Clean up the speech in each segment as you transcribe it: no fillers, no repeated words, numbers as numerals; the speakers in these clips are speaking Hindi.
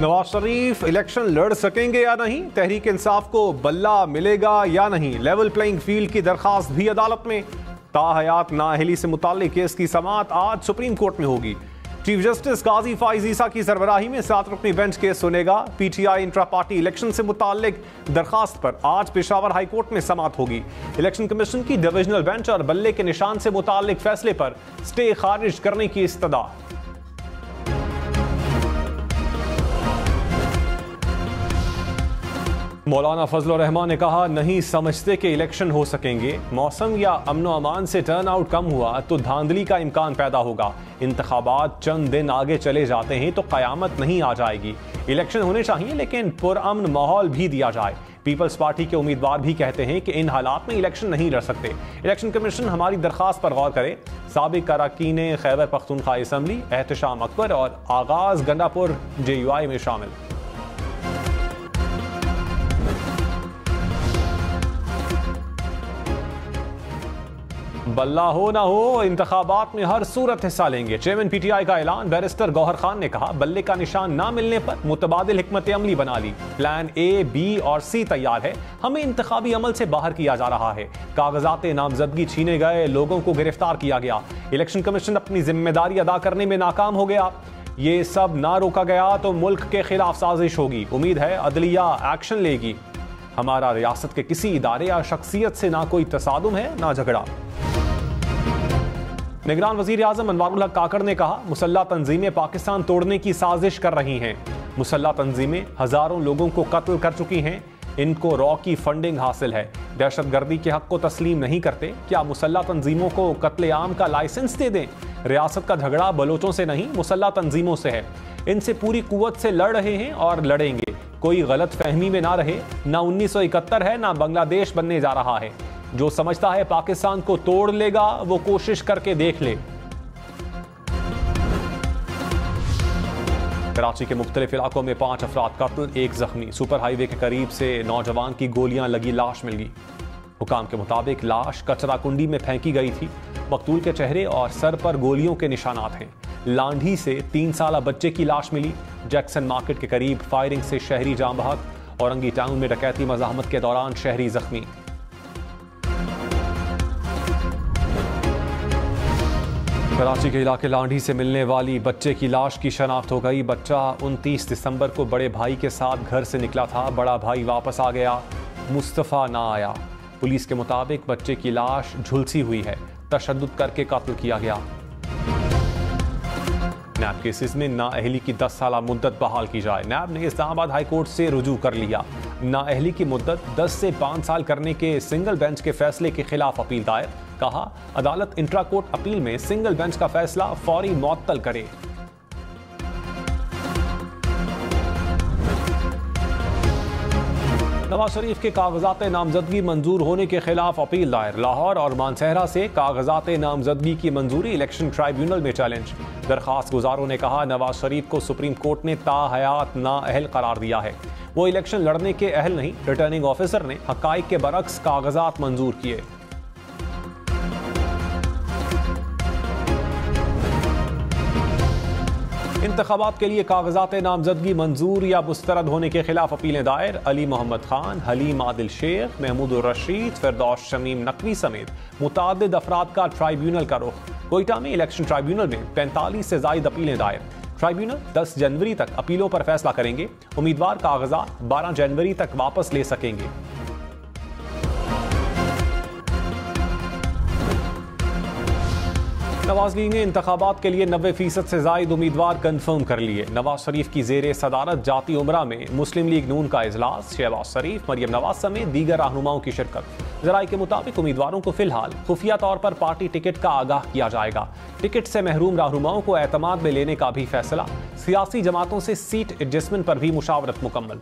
नवाज शरीफ इलेक्शन लड़ सकेंगे या नहीं, तहरीक इंसाफ को बल्ला मिलेगा या नहीं, लेवल प्लेइंग फील्ड की दरखास्त भी अदालत में। ताहयात नाअहली से मुताल्लिक केस की समाअत आज सुप्रीम कोर्ट में होगी। चीफ जस्टिस काजी फाइज ईसा की सरबराही में 7 रुकनी बेंच केस सुनेगा। पीटीआई इंट्रा पार्टी इलेक्शन से मुताल्लिक दरखास्त पर आज पेशावर हाई कोर्ट में समाअत होगी। इलेक्शन कमीशन की डिविजनल बेंच और बल्ले के निशान से मुताल्लिक फैसले पर स्टे खारिज करने की इस्तदा। मौलाना फजल रहमान ने कहा, नहीं समझते कि इलेक्शन हो सकेंगे। मौसम या अमन अमान से टर्न आउट कम हुआ तो धांधली का इम्कान पैदा होगा। इंतखाबात चंद दिन आगे चले जाते हैं तो कयामत नहीं आ जाएगी। इलेक्शन होने चाहिए लेकिन पुरअमन माहौल भी दिया जाए। पीपल्स पार्टी के उम्मीदवार भी कहते हैं कि इन हालात में इलेक्शन नहीं लड़ सकते। इलेक्शन कमीशन हमारी दरखास्त पर गौर करे। साबिक अरकान खैबर पख्तूनख्वा असम्बली एहतशाम अकबर और आगाज गंडापुर JUI में शामिल। बल्ला हो ना हो, इंतखाबात में हर सूरत हिस्सा लेंगे। चेयरमैन PTI का ऐलान। बैरिस्टर गौहर खान ने कहा, बल्ले का निशान ना मिलने पर मुतबादिल हिकमत अमली बना ली। प्लान A, B और C तैयार है। हमें इंतखाबी अमल से बाहर किया जा रहा है। कागजात नामजदगी छीने गए, लोगों को गिरफ्तार किया गया। इलेक्शन कमीशन अपनी जिम्मेदारी अदा करने में नाकाम हो गया। ये सब ना रोका गया तो मुल्क के खिलाफ साजिश होगी। उम्मीद है अदलिया एक्शन लेगी। हमारा रियासत के किसी इदारे या शख्सियत से ना कोई तसादुम है ना झगड़ा। निगरान वजीर आजम अनवारुल हक काकड़ ने कहा, मुसल्ला तंजीमें पाकिस्तान तोड़ने की साजिश कर रही हैं। मुसल्ला तंजीमें हजारों लोगों को कत्ल कर चुकी हैं। इनको रॉ की फंडिंग हासिल है। दहशतगर्दी के हक को तस्लीम नहीं करते। क्या मुसल्ला तंजीमों को कत्लेआम का लाइसेंस दे दें? रियासत का झगड़ा बलोचों से नहीं, मुसल्ला तंजीमों से है। इनसे पूरी कुव्वत से लड़ रहे हैं और लड़ेंगे। कोई गलत फहमी में ना रहे। ना 1971 है ना बांग्लादेश बनने जा रहा है। जो समझता है पाकिस्तान को तोड़ लेगा वो कोशिश करके देख ले। कराची के मुख्तलिफ इलाकों में 5 अफराद कत्ल, 1 जख्मी। सुपर हाईवे के करीब से नौजवान की गोलियां लगी लाश मिल गई। हुकाम के मुताबिक लाश कचरा कुंडी में फेंकी गई थी। मकतूल के चेहरे और सर पर गोलियों के निशानात हैं। लांढी से 3 साला बच्चे की लाश मिली। जैक्सन मार्केट के करीब फायरिंग से शहरी जाम बहक। औरंगी टाउन में डकैती मज़ाहमत के दौरान शहरी जख्मी। कराची के इलाके लांढी से मिलने वाली बच्चे की लाश की शनाख्त हो गई। बच्चा 29 दिसंबर को बड़े भाई के साथ घर से निकला था। बड़ा भाई वापस आ गया, मुस्तफ़ा ना आया। पुलिस के मुताबिक बच्चे की लाश झुलसी हुई है। तशद्दुद करके कत्ल किया गया। नैब केसेस में नाअहली की 10 साला मुद्दत बहाल की जाए। नैब ने इस्लामाबाद हाई कोर्ट से रुजू कर लिया। नाअहली की मुद्दत 10 से 5 साल करने के सिंगल बेंच के फैसले के खिलाफ अपील दायर। कहा, अदालत इंट्रा कोर्ट अपील में सिंगल बेंच का फैसला फौरी मुअत्तल करे। नवाज शरीफ के कागजात नामजदगी मंजूर होने के खिलाफ अपील दायर। लाहौर और मानसहरा से कागजात नामजदगी की मंजूरी इलेक्शन ट्राइब्यूनल में चैलेंज। दरखास्त गुजारों ने कहा, नवाज शरीफ को सुप्रीम कोर्ट ने ताहयात नाअहल करार दिया है। वो इलेक्शन लड़ने के अहल नहीं। रिटर्निंग ऑफिसर ने हकाइक के बरक्स कागजात मंजूर किए। इंतखाबात के लिए कागजात नामजदगी मंजूर या मुस्तरद होने के खिलाफ अपीलें दायर। अली मोहम्मद खान, हलीम आदिल शेख, महमूद रशीद, फिरदौस शमीम नकवी समेत मुतादिद अफराद का ट्राइब्यूनल का रुख। कोयटा में इलेक्शन ट्राइब्यूनल में 45 से जायद अपीलें दायर। ट्राइब्यूनल 10 जनवरी तक अपीलों पर फैसला करेंगे। उम्मीदवार कागजात 12 जनवरी तक वापस ले सकेंगे। नवाज लीग ने इंतखाबात के लिए 90% से जायद उम्मीदवार कन्फर्म कर लिए। नवाज शरीफ की जेर सदारत जाती उमरा में मुस्लिम लीग नून का इजलास। शहबाज शरीफ, मरियम नवाज समेत दीगर रहनुमाओं की शिरकत। जराये के मुताबिक उम्मीदवारों को फिलहाल खुफिया तौर पर पार्टी टिकट का आगाह किया जाएगा। टिकट से महरूम रहनुमाओं को एतमाद में लेने का भी फैसला। सियासी जमातों से सीट एडजस्टमेंट पर भी मुशावरत मुकम्मल।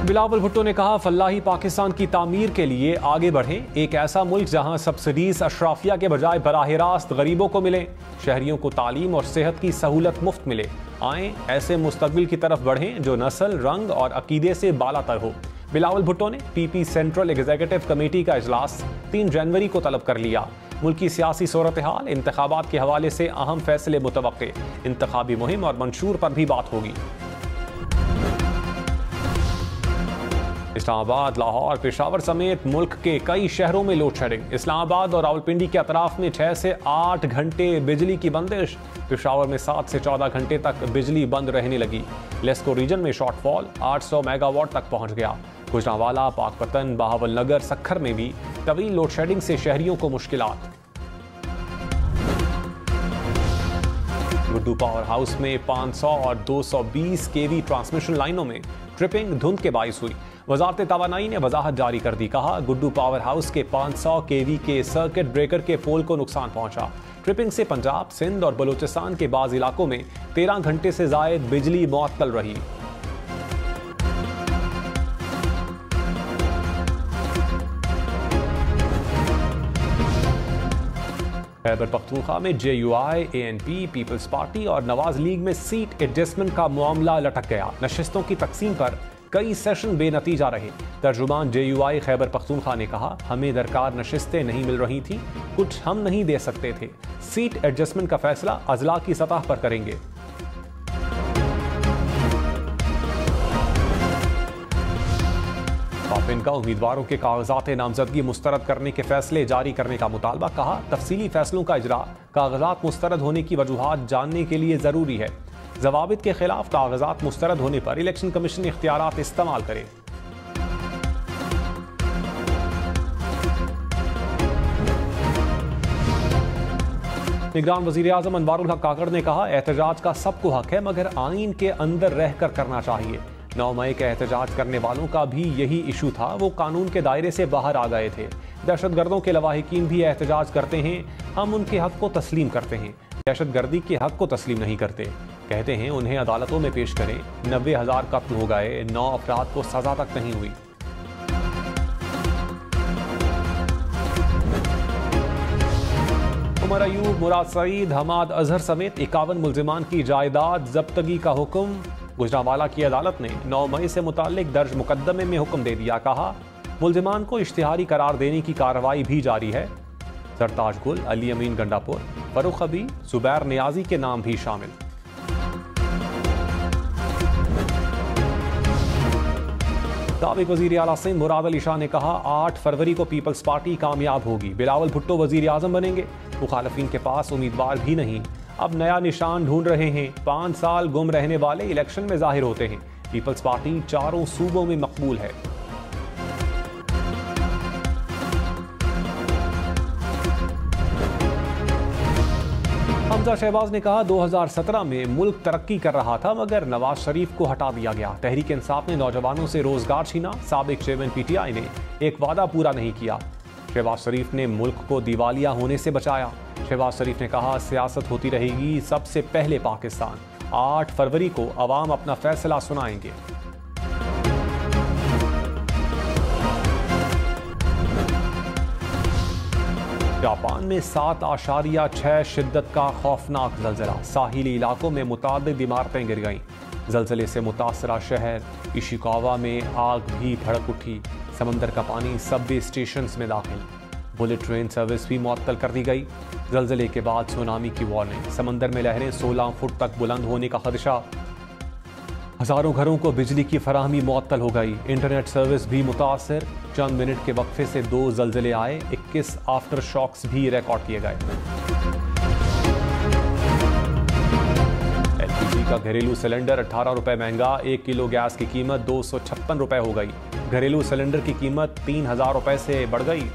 बिलावल भुट्टो ने कहा, फलाही पाकिस्तान की तामीर के लिए आगे बढ़ें। एक ऐसा मुल्क जहां सब्सिडीज अशराफिया के बजाय बराह रास्त गरीबों को मिले। शहरियों को तालीम और सेहत की सहूलत मुफ्त मिले। आएँ ऐसे मुस्तकबिल की तरफ बढ़ें जो नस्ल, रंग और अकीदे से बालातर हो। बिलावल भुट्टो ने पीपी सेंट्रल एग्जीक्यूटिव कमेटी का इजलास 3 जनवरी को तलब कर लिया। मुल्की सियासी सूरत हाल, इंतखाबात के हवाले से अहम फैसले मुतवक्के, इंतखाबी मुहिम और मंशूर पर भी बात होगी। इस्लामाबाद, लाहौर, पेशावर समेत मुल्क के कई शहरों में लोड शेडिंग। इस्लामाबाद और रावलपिंडी के अतराफ में 6 से 8 घंटे बिजली की बंदिश। पेशावर में 7 से 14 घंटे तक बिजली बंद रहने लगी। लेस्को रीजन में शॉर्टफॉल 800 मेगावाट तक पहुंच गया। गुजरांवाला, पाकपतन, बहावल नगर, सखर में भी तवील लोड शेडिंग से शहरियों को मुश्किलात। गुड्डू पावर हाउस में 500 और 220 केवी ट्रांसमिशन लाइनों में ट्रिपिंग धुंध के बाइस हुई। वजारत तवानाई ने वजाहत जारी कर दी। कहा, गुड्डू पावर हाउस के 500 केवी के सर्किट ब्रेकर के पोल को नुकसान पहुंचा। ट्रिपिंग से पंजाब, सिंध और बलूचिस्तान के बाज़ इलाकों में 13 घंटे से जायद बिजली मुअत्तल रही। खैबर पख्तूनख्वा में JUI, ANP, पीपल्स पार्टी और नवाज लीग में सीट एडजस्टमेंट का मामला लटक गया। नशिस्तों की तकसीम पर कई सेशन बेनतीजा रहे। तर्जुमान JUI खैबर पख्तूनख्वा ने कहा, हमें दरकार नशिस्तें नहीं मिल रही थी, कुछ हम नहीं दे सकते थे। सीट एडजस्टमेंट का फैसला अजला की सतह पर करेंगे। पापिन का उम्मीदवारों के कागजात नामजदगी मुस्तरद करने के फैसले जारी करने का मुतालबा। कहा, तफसीली फैसलों का इजरा कागजात मुस्तरद होने की वजूहात जानने के लिए जरूरी है। जवाबित के खिलाफ कागजात मुस्तरद होने पर इलेक्शन कमीशन इख्तियारात इस्तेमाल करे। निगरान वजीर आजम अनवारुल हक काकड़ ने कहा, एहतजाज का सबको हक है मगर आइन के अंदर रहकर करना चाहिए। 9 मई के एहतजाज करने वालों का भी यही इशू था, वो कानून के दायरे से बाहर आ गए थे। दहशतगर्दों के लवाहिकीन भी एहतजाज करते हैं, हम उनके हक को तस्लीम करते हैं, दहशतगर्दी के हक को तस्लीम नहीं करते। कहते हैं उन्हें अदालतों में पेश करें। 90,000 कत्ल हो गए, 9 अफराद को सजा तक नहीं हुई। उमर अयूब, मुराद सईद, हमाद अजहर समेत 51 मुल्जिमान की जायदाद जब्तगी का हुक्म। गुजरांवाला की अदालत ने 9 मई से मुताल्लिक दर्ज मुकदमे में हुक्म दे दिया। कहा, मुल्जिमान को इश्तिहारी करार देने की कार्रवाई भी जारी है। सरताज गुल, अली अमीन गंडापुर, फरूख अबी, जुबैर नियाजी के नाम भी शामिल। साबिक वजीर आला सिंध मुराद अली शाह ने कहा, 8 फरवरी को पीपल्स पार्टी कामयाब होगी। बिलावल भुट्टो वजीर आजम बनेंगे। मुखालफिन के पास उम्मीदवार भी नहीं, अब नया निशान ढूंढ रहे हैं। 5 साल गुम रहने वाले इलेक्शन में जाहिर होते हैं। पीपल्स पार्टी 4 सूबों में मकबूल है। हमजा शहबाज ने कहा, 2017 में मुल्क तरक्की कर रहा था मगर नवाज शरीफ को हटा दिया गया। तहरीक इंसाफ ने नौजवानों से रोजगार छीना। साबिक चेयरमैन PTI ने एक वादा पूरा नहीं किया। शहबाज शरीफ ने मुल्क को दिवालिया होने से बचाया। शहबाज शरीफ ने कहा, सियासत होती रहेगी, सबसे पहले पाकिस्तान। 8 फरवरी को अवाम अपना फैसला सुनाएंगे। जापान में 7.6 शिद्दत का खौफनाक जलजिला। साहिली इलाकों में मुतादिद इमारतें गिर गईं। जलजिले से मुतासरा शहर इशिकावा में आग भी भड़क उठी। समंदर का पानी सबवे स्टेशन में दाखिल। बुलेट ट्रेन सर्विस भी मुअत्तल कर दी गई। जलजिले के बाद सुनामी की वार्निंग। समंदर में लहरें 16 फुट तक बुलंद होने का खदशा। हजारों घरों को बिजली की फराहमी मुअत्तल हो गई। इंटरनेट सर्विस भी मुतासर। चंद मिनट के वक्फे से 2 जलजिले आए। 21 आफ्टर शॉक्स भी रिकॉर्ड किए गए। LPG का घरेलू सिलेंडर 18 रुपए महंगा। 1 किलो गैस की कीमत 256 रुपए हो गई। घरेलू सिलेंडर की कीमत 3,000 रुपए से बढ़ गई।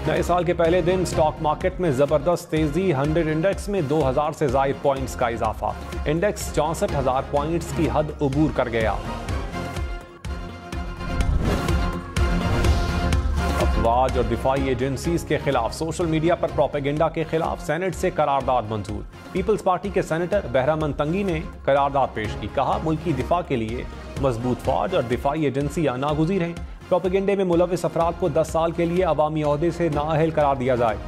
नए साल के पहले दिन स्टॉक मार्केट में जबरदस्त तेजी। 100 इंडेक्स में 2000 से ज्यादा पॉइंट्स का इजाफा। इंडेक्स 64,000 पॉइंट्स की हद अबूर कर गया। अफवाज और दिफाई एजेंसीज के खिलाफ सोशल मीडिया पर प्रोपेगेंडा के खिलाफ सेनेट से करारदाद मंजूर। पीपल्स पार्टी के सेनेटर बहरामन तंगी ने करारदाद पेश की। कहा, मुल्की दिफा के लिए मजबूत फौज और दिफाई एजेंसियां नागुज़ीर हैं। प्रोपेगेंडे में मुलविस अफराद को 10 साल के लिए अवामी ओहदे से नाअहल करार दिया जाए।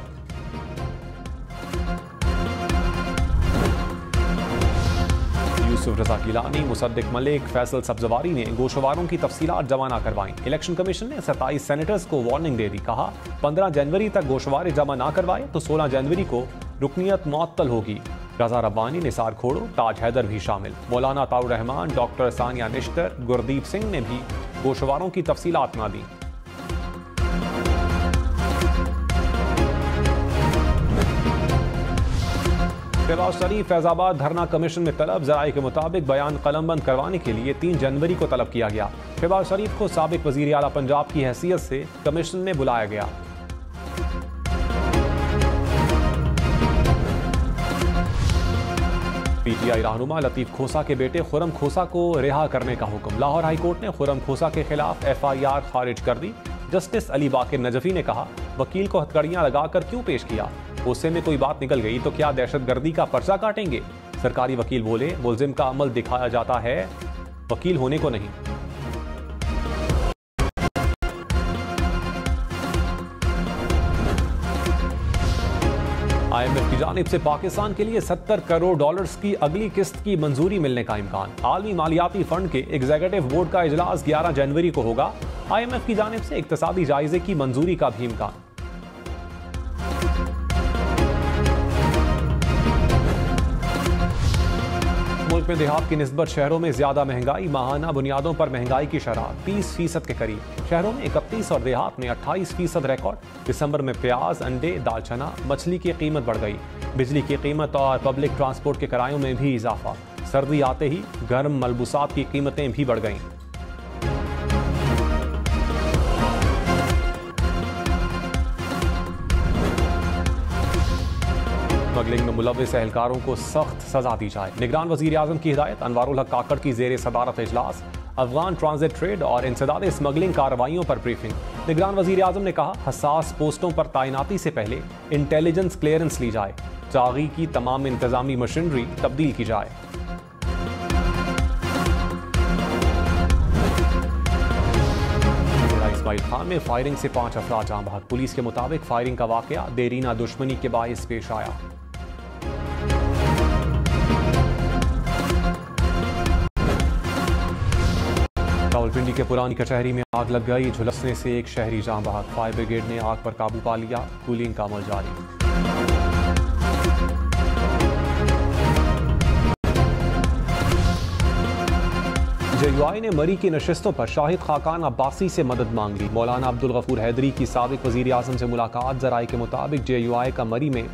यूसुफ रजा गिलानी, मुसद्दिक मलिक, फैसल सब्जवारी ने गोशवारों की तफसीलात जमा ना करवाईं। इलेक्शन कमीशन ने 27 सेनेटर्स को वार्निंग दे दी। कहा 15 जनवरी तक गोशवारे जमा ना करवाए तो 16 जनवरी को रुकनियत मुअत्तल होगी। रजा रब्बानी, निसार खोड़ो, ताज हैदर भी शामिल। मौलाना ताउर रहमान, डॉक्टर सानिया निश्तर, गुरदीप सिंह ने भी गोशवारों की तफसीलात ना दी। शहबाज शरीफ फैजाबाद धरना कमीशन में तलब। ज़राए के मुताबिक बयान कलमबंद करवाने के लिए 3 जनवरी को तलब किया गया। शहबाज शरीफ को साबिक वज़ीर आला पंजाब की हैसियत से कमीशन में बुलाया गया। पीटीआई रहनुमा लतीफ खोसा के बेटे खुरम खोसा को रिहा करने का हुक्म। लाहौर हाई कोर्ट ने खुरम खोसा के खिलाफ FIR खारिज कर दी। जस्टिस अली बाकिर नजफी ने कहा वकील को हथकड़ियां लगाकर क्यों पेश किया, गुस्से में कोई बात निकल गई तो क्या दहशतगर्दी का पर्चा काटेंगे। सरकारी वकील बोले मुल्जिम का अमल दिखाया जाता है, वकील होने को नहीं। IMF की जानिब से पाकिस्तान के लिए $70 करोड़ की अगली किस्त की मंजूरी मिलने का इम्कान। आलमी मालियाती फंड के एग्जीक्यूटिव बोर्ड का इजलास 11 जनवरी को होगा। IMF की जानिब से इक्तसादी जायजे की मंजूरी का भी इम्कान। मुल्क में देहात की निस्बत शहरों में ज्यादा महंगाई। माहाना बुनियादों पर महंगाई की शरह 30% के करीब। शहरों में 31 और देहात में 28% रिकॉर्ड। दिसंबर में प्याज, अंडे, दालचना, मछली की कीमत बढ़ गई। बिजली की कीमत और पब्लिक ट्रांसपोर्ट के किरायों में भी इजाफा। सर्दी आते ही गर्म मलबूसात की कीमतें भी बढ़ गईं। स्मगलिंग में मुलव्विस एहलकारों को सख्त सजा दी जाए। निगरान वजीर आजम की हिदायत। अनवारुल हक काकड़ की जेर सदारत इजलास। अफगान ट्रांजिट ट्रेड और इंसदाद स्मगलिंग कार्रवाइयों पर ब्रीफिंग। निगरान वजीर आजम ने कहा हसास पोस्टों पर तैनाती से पहले इंटेलिजेंस क्लियरेंस ली जाए। जागी की तमाम इंतजामी मशीनरी तब्दील की जाए। इस्माइल खान में फायरिंग से 5 अफराद जाँ बहक। पुलिस के मुताबिक फायरिंग का वाकया देरीना दुश्मनी के बायस पेश आया। रावलपिंडी के पुरानी कचहरी में आग लग गई। झुलसने से एक शहरी जाँ बहक। फायर ब्रिगेड ने आग पर काबू पा लिया। कूलिंग का अमल जारी। JUI ने मरी की नशिस्तों पर शाहिद खाकान अब्बासी से मदद मांग ली। मौलाना अब्दुल गफूर हैदरी की साबिक वजीर आजम से मुलाकात। ज़राए के मुताबिक JUI का मरी में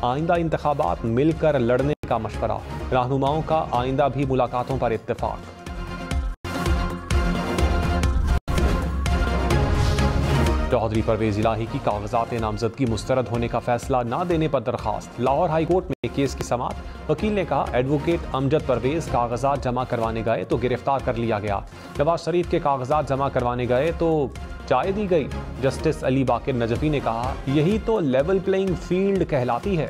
आइंदा इंतखाबात मिलकर लड़ने का मशवरा। रहनुमाओं का आइंदा भी मुलाकातों पर इत्तेफाक। चौधरी परवेज इलाही की कागजात नामजदगी मुस्तरद होने का फैसला न देने पर दरखास्त। लाहौर हाई कोर्ट में केस की समाअत। वकील ने कहा एडवोकेट अमजद परवेज कागजात जमा करवाने गए तो गिरफ्तार कर लिया गया। नवाज शरीफ के कागजात जमा करवाने गए तो चाय दी गई। जस्टिस अली बाकिर नजफी ने कहा यही तो लेवल प्लेइंग फील्ड कहलाती है।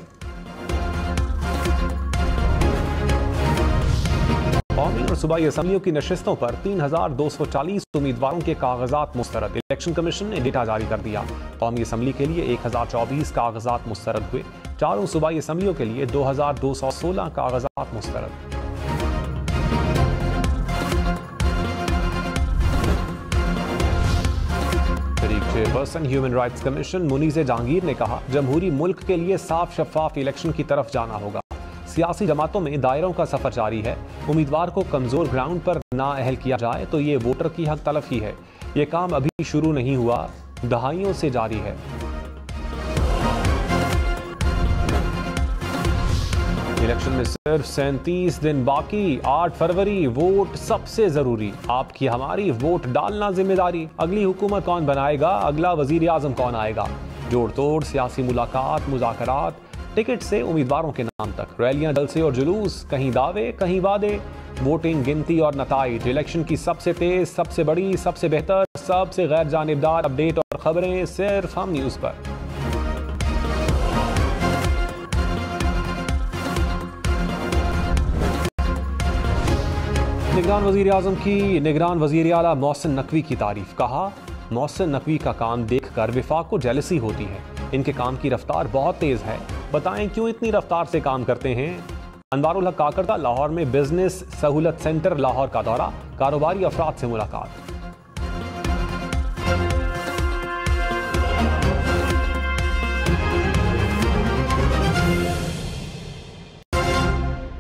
कौमी और सूबाई असम्बलियों की नशिस्तों पर 3240 उम्मीदवारों के कागजात मुस्तरद। इलेक्शन कमीशन ने डेटा जारी कर दिया। कौमी असम्बली के लिए 1024 कागजात मुस्तरद हुए। चारों सूबाई असम्बलियों के लिए 2216 कागजात मुस्तरद। Chairperson human rights commission Muneez Jahangir ने कहा जमहूरी मुल्क के लिए साफ शफाफ इलेक्शन की तरफ जाना होगा। सियासी जमातों में दायरों का सफर जारी है। उम्मीदवार को कमजोर ग्राउंड पर नाअहल किया जाए तो ये वोटर की हक तलफी है। ये काम अभी शुरू नहीं हुआ, दहाइयों से जारी है। इलेक्शन में सिर्फ 37 दिन बाकी। 8 फरवरी वोट सबसे जरूरी। आपकी हमारी वोट डालना जिम्मेदारी। अगली हुकूमत कौन बनाएगा, अगला वजीर आजम कौन आएगा। जोड़ तोड़ सियासी मुलाकात, मुज़ाकरात, टिकट से उम्मीदवारों के नाम तक। रैलियां, जलसे और जुलूस, कहीं दावे कहीं वादे। वोटिंग, गिनती और नताइज। इलेक्शन की सबसे तेज, सबसे बड़ी, सबसे बेहतर, सबसे गैर जानिबदार अपडेट और खबरें सिर्फ हम न्यूज़ पर। निगरान वजीर आला मोहसिन नकवी की तारीफ। कहा मोहसिन नकवी का काम देखकर विफाक को जेलसी होती है। इनके काम की रफ्तार बहुत तेज है। बताएं क्यों इतनी रफ्तार से काम करते हैं। अनवारुल हक काकड़ का लाहौर में बिजनेस सहूलत सेंटर लाहौर का दौरा, कारोबारी अफराद से मुलाकात।